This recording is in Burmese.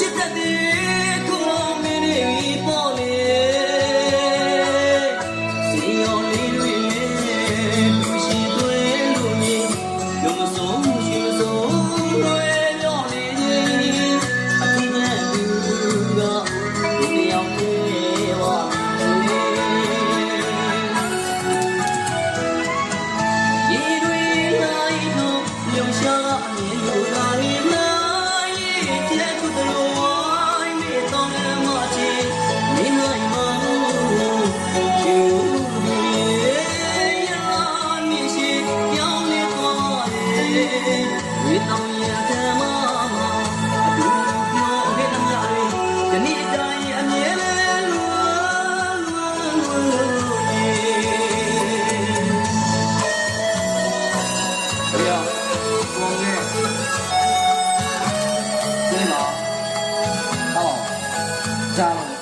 ချစ်တဲ့ခုလုံးလေးတွေပေါ်လေစီရောလေးတွေလူရှိသွေးလူကြီးလူမဆုံးရှိမဆုံးလွယ်ရော်လေးကြီးအထီးနဲ့သူကဒီတယောက်တည်းပါရေတွေလိုက်တော့လုံရှာအမြင်လိုသာနေနိုင်ကျဲသူတို့ဝိုင်းနေတော့မှချီနေနိုင်မလို့ချူဒီရနေရှိပြောင်းနေတော့ဝေတောင်ရတဲ့မမအတူပြောခဲ့တဲ့များတွေဒီနေ့တိုင်းအမြဲတမ်းလူ呀，我呢？对吧？好，加了。